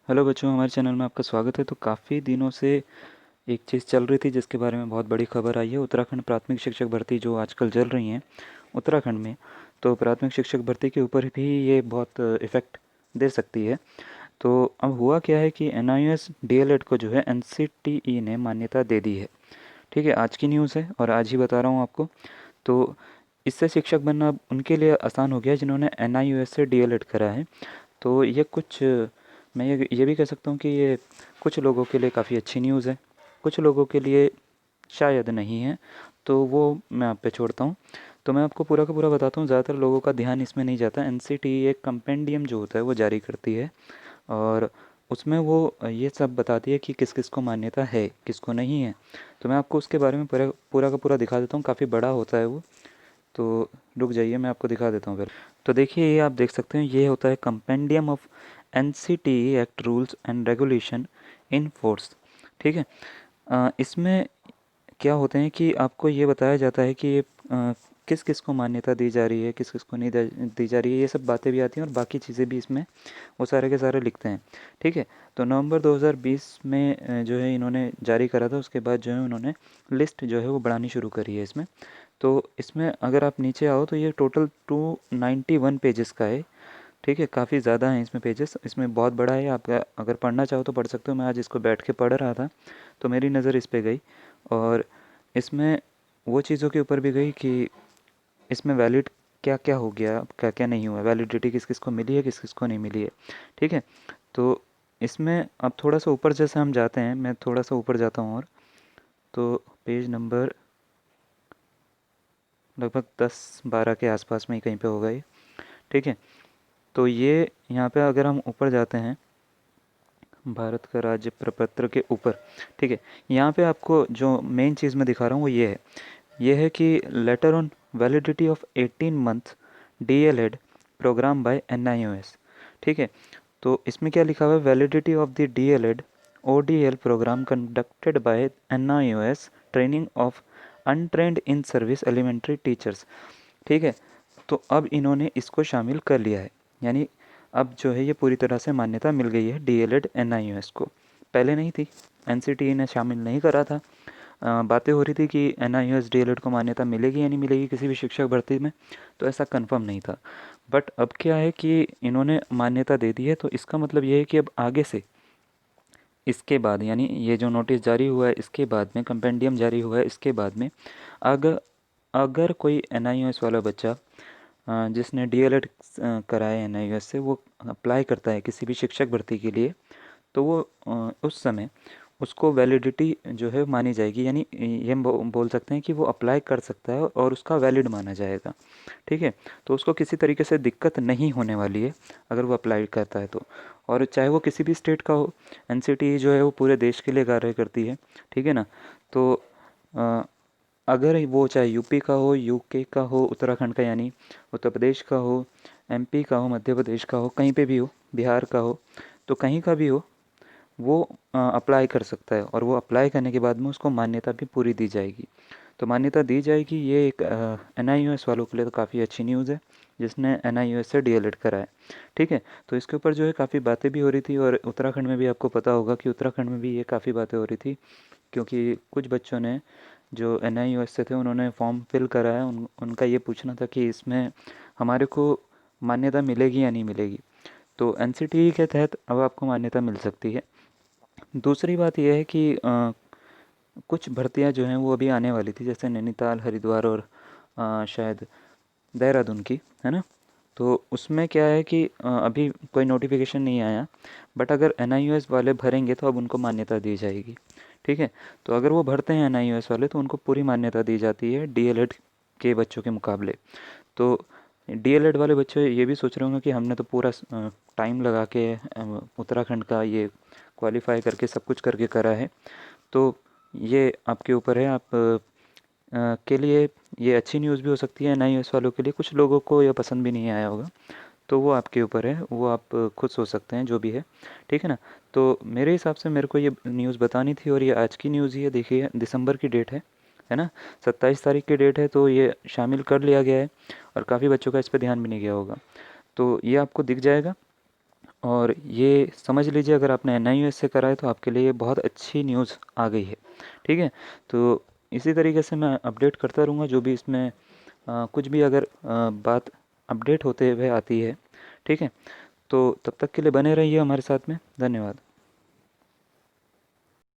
Hello बच्चों, हमारे channel में आपका स्वागत है। तो काफ़ी दिनों से एक चीज़ चल रही थी जिसके बारे में बहुत बड़ी खबर आई है। उत्तराखंड प्राथमिक शिक्षक भर्ती जो आजकल चल रही हैं उत्तराखंड में, तो प्राथमिक शिक्षक भर्ती के ऊपर भी ये बहुत इफ़ेक्ट दे सकती है। तो अब हुआ क्या है कि एनआईएस डीएलएड को जो है एनसीटीई ने मान्यता दे दी है। ठीक है, आज की न्यूज़ है और आज ही बता रहा हूँ आपको। तो इससे शिक्षक बनना अब उनके लिए आसान हो गया है जिन्होंने एनआईयूएस से डीएलएड करा है। तो ये कुछ मैं ये भी कह सकता हूँ कि ये कुछ लोगों के लिए काफ़ी अच्छी न्यूज़ है, कुछ लोगों के लिए शायद नहीं है। तो वो मैं आप पे छोड़ता हूँ। तो मैं आपको पूरा का पूरा बताता हूँ। ज़्यादातर लोगों का ध्यान इसमें नहीं जाता। एनसीटीई एक कंपेंडियम जो होता है वो जारी करती है और उसमें वो ये सब बताती है कि किस किस को मान्यता है, किसको नहीं है। तो मैं आपको उसके बारे में पूरा पूरा का पूरा दिखा देता हूँ। काफ़ी बड़ा होता है वो। तो रुक जाइए, मैं आपको दिखा देता हूँ पहले। तो देखिए, ये आप देख सकते हैं, ये होता है compendium of NCTE act rules and regulation in force. ठीक है। इसमें क्या होते हैं कि आपको ये बताया जाता है कि ये किस किस को मान्यता दी जा रही है, किस किस को नहीं दी जा रही है। ये सब बातें भी आती हैं और बाकी चीज़ें भी इसमें वो सारे के सारे लिखते हैं। ठीक है। तो नवंबर 2020 में जो है इन्होंने जारी करा था। उसके बाद जो है उन्होंने लिस्ट जो है वो बढ़ानी शुरू करी है इसमें। तो इसमें अगर आप नीचे आओ तो ये टोटल 291 पेजेस का है। ठीक है, काफ़ी ज़्यादा हैं इसमें पेजेस। इसमें बहुत बड़ा है। आप अगर पढ़ना चाहो तो पढ़ सकते हो। मैं आज इसको बैठ के पढ़ रहा था तो मेरी नज़र इस पे गई और इसमें वो चीज़ों के ऊपर भी गई कि इसमें वैलिड क्या क्या हो गया, क्या क्या नहीं हुआ, वैलिडिटी किस किस को मिली है, किस किस को नहीं मिली है। ठीक है। तो इसमें अब थोड़ा सा ऊपर जैसे हम जाते हैं, मैं थोड़ा सा ऊपर जाता हूँ और तो पेज नंबर लगभग 10-12 के आसपास में ही कहीं पे होगा ये। ठीक है। तो ये यहाँ पे अगर हम ऊपर जाते हैं, भारत का राज्य प्रपत्र के ऊपर। ठीक है। यहाँ पे आपको जो मेन चीज़ मैं दिखा रहा हूँ वो ये है कि letter on validity of 18 month DElEd programme by NIOS. ठीक है। तो इसमें क्या लिखा हुआ है, validity of the DElEd ODL programme conducted by NIOS training of untrained in service elementary teachers. ठीक है। तो अब इन्होंने इसको शामिल कर लिया है, यानी अब जो है ये पूरी तरह से मान्यता मिल गई है डीएलएड एनआईओएस को। पहले नहीं थी, एनसीटीई ने शामिल नहीं करा था। बातें हो रही थी कि एनआईओएस डीएलएड को मान्यता मिलेगी या नहीं मिलेगी किसी भी शिक्षक भर्ती में, तो ऐसा कंफर्म नहीं था। बट अब क्या है कि इन्होंने मान्यता दे दी है। तो इसका मतलब ये है कि अब आगे से इसके बाद, यानी ये जो नोटिस जारी हुआ है इसके बाद में, कंपेंडियम जारी हुआ है इसके बाद में, अगर अगर कोई एनआईओएस वाला बच्चा जिसने डीएलएड कराया है एनआईओएस से, वो अप्लाई करता है किसी भी शिक्षक भर्ती के लिए, तो वो उस समय उसको वैलिडिटी जो है मानी जाएगी। यानी ये हम बोल सकते हैं कि वो अप्लाई कर सकता है और उसका वैलिड माना जाएगा। ठीक है। तो उसको किसी तरीके से दिक्कत नहीं होने वाली है अगर वो अप्लाई करता है तो। और चाहे वो किसी भी स्टेट का हो, एनसीटीई जो है वो पूरे देश के लिए कार्य करती है। ठीक है ना। तो अ, अगर वो चाहे यूपी का हो, यूके का हो, उत्तराखंड का यानी उत्तर प्रदेश का हो, एमपी का हो, मध्य प्रदेश का हो, कहीं पे भी हो, बिहार का हो, तो कहीं का भी हो, वो अप्लाई कर सकता है और वो अप्लाई करने के बाद में उसको मान्यता भी पूरी दी जाएगी। तो मान्यता दी जाएगी। ये एक एनआईओएस वालों के लिए तो काफ़ी अच्छी न्यूज़ है जिसने एनआईओएस से डीएलएड करा है। ठीक है। तो इसके ऊपर जो है काफ़ी बातें भी हो रही थी और उत्तराखंड में भी आपको पता होगा कि उत्तराखंड में भी ये काफ़ी बातें हो रही थी, क्योंकि कुछ बच्चों ने जो एनआईओएस से थे उन्होंने फॉर्म फिल करा है। उनका ये पूछना था कि इसमें हमारे को मान्यता मिलेगी या नहीं मिलेगी। तो एनसीटीई के तहत अब आपको मान्यता मिल सकती है। दूसरी बात यह है कि कुछ भर्तियां जो हैं वो अभी आने वाली थी, जैसे नैनीताल, हरिद्वार और शायद देहरादून की, है ना। तो उसमें क्या है कि अभी कोई नोटिफिकेशन नहीं आया, बट अगर एनआईओएस वाले भरेंगे तो अब उनको मान्यता दी जाएगी। ठीक है। तो अगर वो भरते हैं एनआईओएस वाले तो उनको पूरी मान्यता दी जाती है डीएलएड के बच्चों के मुकाबले। तो डीएलएड वाले बच्चे ये भी सोच रहे होंगे कि हमने तो पूरा टाइम लगा के उत्तराखंड का ये क्वालिफाई करके सब कुछ करके करा है। तो ये आपके ऊपर है, आप के लिए ये अच्छी न्यूज़ भी हो सकती है एनआईएस वालों के लिए। कुछ लोगों को यह पसंद भी नहीं आया होगा, तो वो आपके ऊपर है, वो आप खुद सोच सकते हैं जो भी है। ठीक है ना। तो मेरे हिसाब से मेरे को ये न्यूज़ बतानी थी और ये आज की न्यूज़ ही है। देखिए, दिसंबर की डेट है ना, 27 तारीख की डेट है। तो ये शामिल कर लिया गया है और काफ़ी बच्चों का इस पर ध्यान भी नहीं गया होगा। तो ये आपको दिख जाएगा। और ये समझ लीजिए, अगर आपने NIUS से करा है तो आपके लिए ये बहुत अच्छी न्यूज़ आ गई है। ठीक है, तो इसी तरीके से मैं अपडेट करता रहूँगा जो भी इसमें कुछ भी अगर बात अपडेट होते हुए आती है। ठीक है, तो तब तक के लिए बने रहिए हमारे साथ में। धन्यवाद।